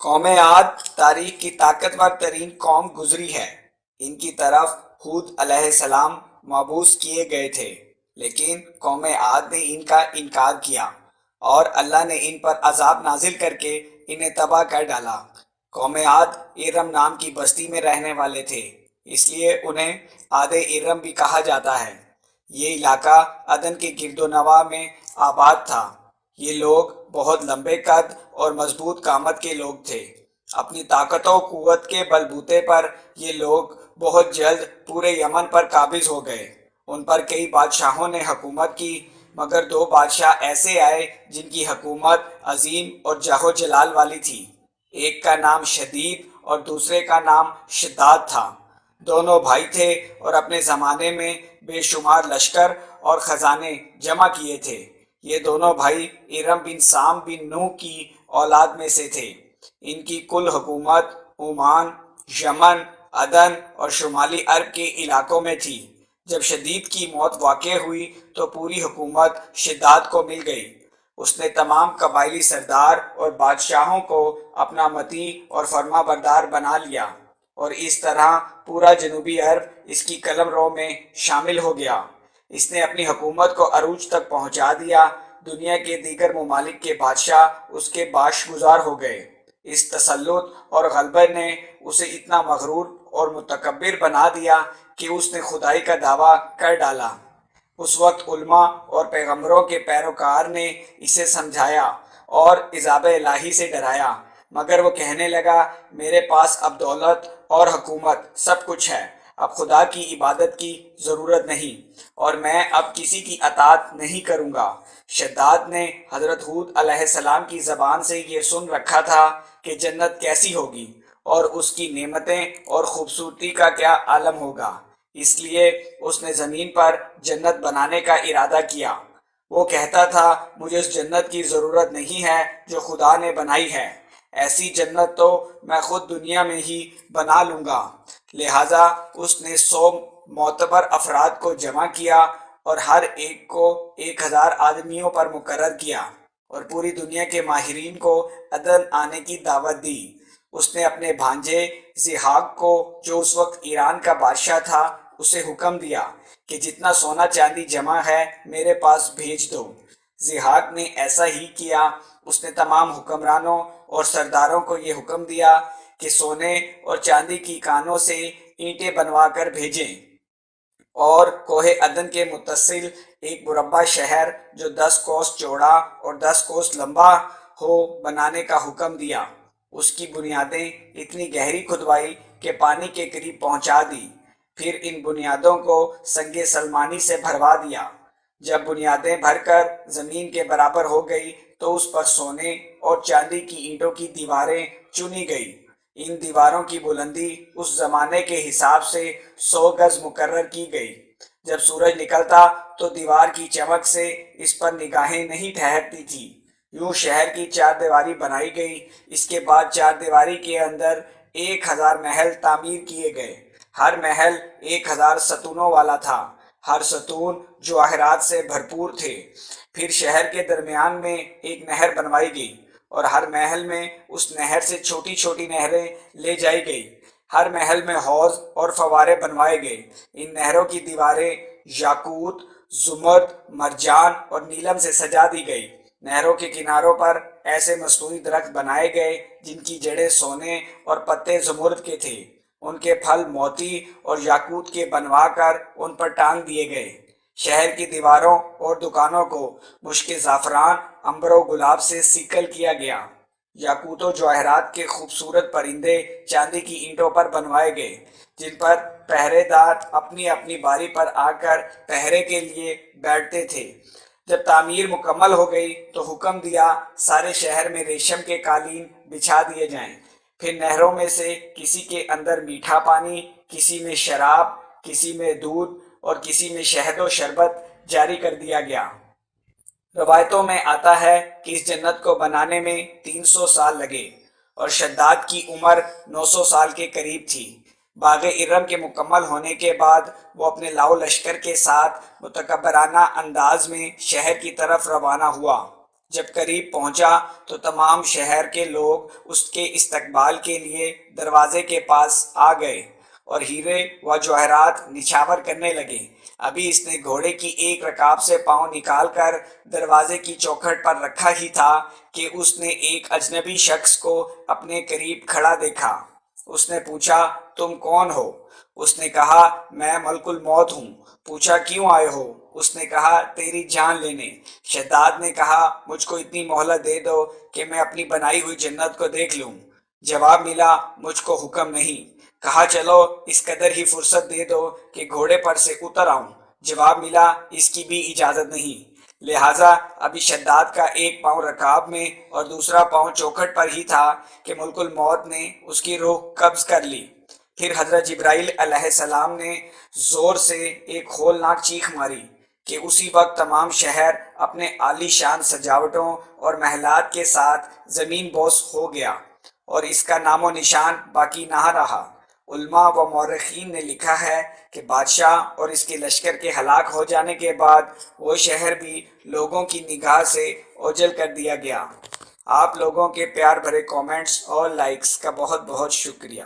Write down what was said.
قوم عاد تاریخ کی طاقتور ترین قوم گزری ہے۔ ان کی طرف ہود علیہ السلام مبعوث کیے گئے تھے، لیکن قوم عاد نے ان کا انکار کیا اور اللہ نے ان پر عذاب نازل کر کے انہیں تباہ کر ڈالا۔ قوم عاد ارم نام کی بستی میں رہنے والے تھے، اس لیے انہیں عاد ارم بھی کہا جاتا ہے۔ یہ علاقہ عدن کے گرد و نواح میں آباد تھا۔ یہ لوگ بہت لمبے قد اور مضبوط قامت کے لوگ تھے۔ اپنی طاقت و قوت کے بلبوتے پر یہ لوگ بہت جلد پورے یمن پر قابض ہو گئے۔ ان پر کئی بادشاہوں نے حکومت کی، مگر دو بادشاہ ایسے آئے جن کی حکومت عظیم اور جاہ و جلال والی تھی۔ ایک کا نام شدید اور دوسرے کا نام شداد تھا۔ دونوں بھائی تھے اور اپنے زمانے میں بے شمار لشکر اور خزانے جمع کیے تھے۔ یہ دونوں بھائی ارم بن سام بن نوح کی اولاد میں سے تھے۔ ان کی کل حکومت عمان، یمن، عدن اور شمالی عرب کے علاقوں میں تھی۔ جب شدید کی موت واقع ہوئی تو پوری حکومت شداد کو مل گئی۔ اس نے تمام قبائلی سردار اور بادشاہوں کو اپنا مطیع اور فرما بردار بنا لیا، اور اس طرح پورا جنوبی عرب اس کی قلم رو میں شامل ہو گیا۔ اس نے اپنی حکومت کو عروج تک پہنچا دیا۔ دنیا کے دیگر ممالک کے بادشاہ اس کے باش گزار ہو گئے۔ اس تسلط اور غلبے نے اسے اتنا مغرور اور متکبر بنا دیا کہ اس نے خدائی کا دعویٰ کر ڈالا۔ اس وقت علماء اور پیغمبروں کے پیروکار نے اسے سمجھایا اور عذاب الہی سے ڈرایا، مگر وہ کہنے لگا، میرے پاس اب دولت اور حکومت سب کچھ ہے، اب خدا کی عبادت کی ضرورت نہیں، اور میں اب کسی کی اطاعت نہیں کروں گا۔ شداد نے حضرت ہود علیہ السلام کی زبان سے یہ سن رکھا تھا کہ جنت کیسی ہوگی اور اس کی نعمتیں اور خوبصورتی کا کیا عالم ہوگا، اس لیے اس نے زمین پر جنت بنانے کا ارادہ کیا۔ وہ کہتا تھا، مجھے اس جنت کی ضرورت نہیں ہے جو خدا نے بنائی ہے، ایسی جنت تو میں خود دنیا میں ہی بنا لوں گا۔ لہٰذا اس نے 100 معتبر افراد کو جمع کیا اور ہر ایک کو 1000 آدمیوں پر مقرر کیا، اور پوری دنیا کے ماہرین کو عدن آنے کی دعوت دی۔ اس نے اپنے بھانجے ضحاک کو، جو اس وقت ایران کا بادشاہ تھا، اسے حکم دیا کہ جتنا سونا چاندی جمع ہے میرے پاس بھیج دو۔ ضحاک نے ایسا ہی کیا۔ اس نے تمام حکمرانوں اور سرداروں کو یہ حکم دیا کہ سونے اور چاندی کی کانوں سے اینٹیں بنوا کر بھیجیں، اور کوہ عدن کے متصل ایک مربع شہر جو 10 کوس چوڑا اور 10 کوس لمبا ہو بنانے کا حکم دیا۔ اس کی بنیادیں اتنی گہری کھدوائی کہ پانی کے قریب پہنچا دی، پھر ان بنیادوں کو سنگ سلمانی سے بھروا دیا۔ جب بنیادیں بھر کر زمین کے برابر ہو گئی تو اس پر سونے اور چاندی کی اینٹوں کی دیواریں چنی گئی۔ ان دیواروں کی بلندی اس زمانے کے حساب سے 100 گز مقرر کی گئی۔ جب سورج نکلتا تو دیوار کی چمک سے اس پر نگاہیں نہیں ٹھہرتی تھی۔ یوں شہر کی 4 دیواری بنائی گئی۔ اس کے بعد 4 دیواری کے اندر 1000 محل تعمیر کیے گئے۔ ہر محل 1000 ستونوں والا تھا۔ ہر ستون جواہرات سے بھرپور تھے۔ پھر شہر کے درمیان میں ایک نہر بنوائی گئی، اور ہر محل میں اس نہر سے چھوٹی چھوٹی نہریں لے جائی گئی۔ ہر محل میں حوض اور فوارے بنوائے گئے۔ ان نہروں کی دیواریں یاقوت، زمرد، مرجان اور نیلم سے سجا دی گئی۔ نہروں کے کناروں پر ایسے مصنوعی درخت بنائے گئے جن کی جڑیں سونے اور پتے زمرد کے تھے۔ ان کے پھل موتی اور یاقوت کے بنوا کر ان پر ٹانگ دیے گئے۔ شہر کی دیواروں اور دکانوں کو مشک زعفران، عنبر و گلاب سے سیکل کیا گیا۔ یاقوت و جواہرات کے خوبصورت پرندے چاندی کی اینٹوں پر بنوائے گئے، جن پر پہرے دار اپنی اپنی باری پر آ کر پہرے کے لیے بیٹھتے تھے۔ جب تعمیر مکمل ہو گئی تو حکم دیا سارے شہر میں ریشم کے قالین بچھا دیے جائیں۔ پھر نہروں میں سے کسی کے اندر میٹھا پانی، کسی میں شراب، کسی میں دودھ اور کسی میں شہد و شربت جاری کر دیا گیا۔ روایتوں میں آتا ہے کہ اس جنت کو بنانے میں 300 سال لگے، اور شداد کی عمر 900 سال کے قریب تھی۔ باغ ارم کے مکمل ہونے کے بعد وہ اپنے لاؤ لشکر کے ساتھ متکبرانہ انداز میں شہر کی طرف روانہ ہوا۔ جب قریب پہنچا تو تمام شہر کے لوگ اس کے استقبال کے لیے دروازے کے پاس آ گئے اور ہیرے و جواہرات نچھاور کرنے لگے۔ ابھی اس نے گھوڑے کی ایک رکاب سے پاؤں نکال کر دروازے کی چوکھٹ پر رکھا ہی تھا کہ اس نے ایک اجنبی شخص کو اپنے قریب کھڑا دیکھا۔ اس نے پوچھا، تم کون ہو؟ اس نے کہا، میں ملک الموت ہوں۔ پوچھا، کیوں آئے ہو؟ اس نے کہا، تیری جان لینے۔ شداد نے کہا، مجھ کو اتنی مہلت دے دو کہ میں اپنی بنائی ہوئی جنت کو دیکھ لوں۔ جواب ملا، مجھ کو حکم نہیں۔ کہا، چلو اس قدر ہی فرصت دے دو کہ گھوڑے پر سے اتر آؤں۔ جواب ملا، اس کی بھی اجازت نہیں۔ لہٰذا ابھی شداد کا ایک پاؤں رکاب میں اور دوسرا پاؤں چوکھٹ پر ہی تھا کہ ملک الموت نے اس کی روح قبض کر لی۔ پھر حضرت جبرائیل علیہ السلام نے زور سے ایک ہولناک چیخ ماری کہ اسی وقت تمام شہر اپنے عالی شان سجاوٹوں اور محلات کے ساتھ زمین بوس ہو گیا اور اس کا نام و نشان باقی نہ رہا۔ علماء و مورخین نے لکھا ہے کہ بادشاہ اور اس کے لشکر کے ہلاک ہو جانے کے بعد وہ شہر بھی لوگوں کی نگاہ سے اوجھل کر دیا گیا۔ آپ لوگوں کے پیار بھرے کومنٹس اور لائکس کا بہت بہت شکریہ۔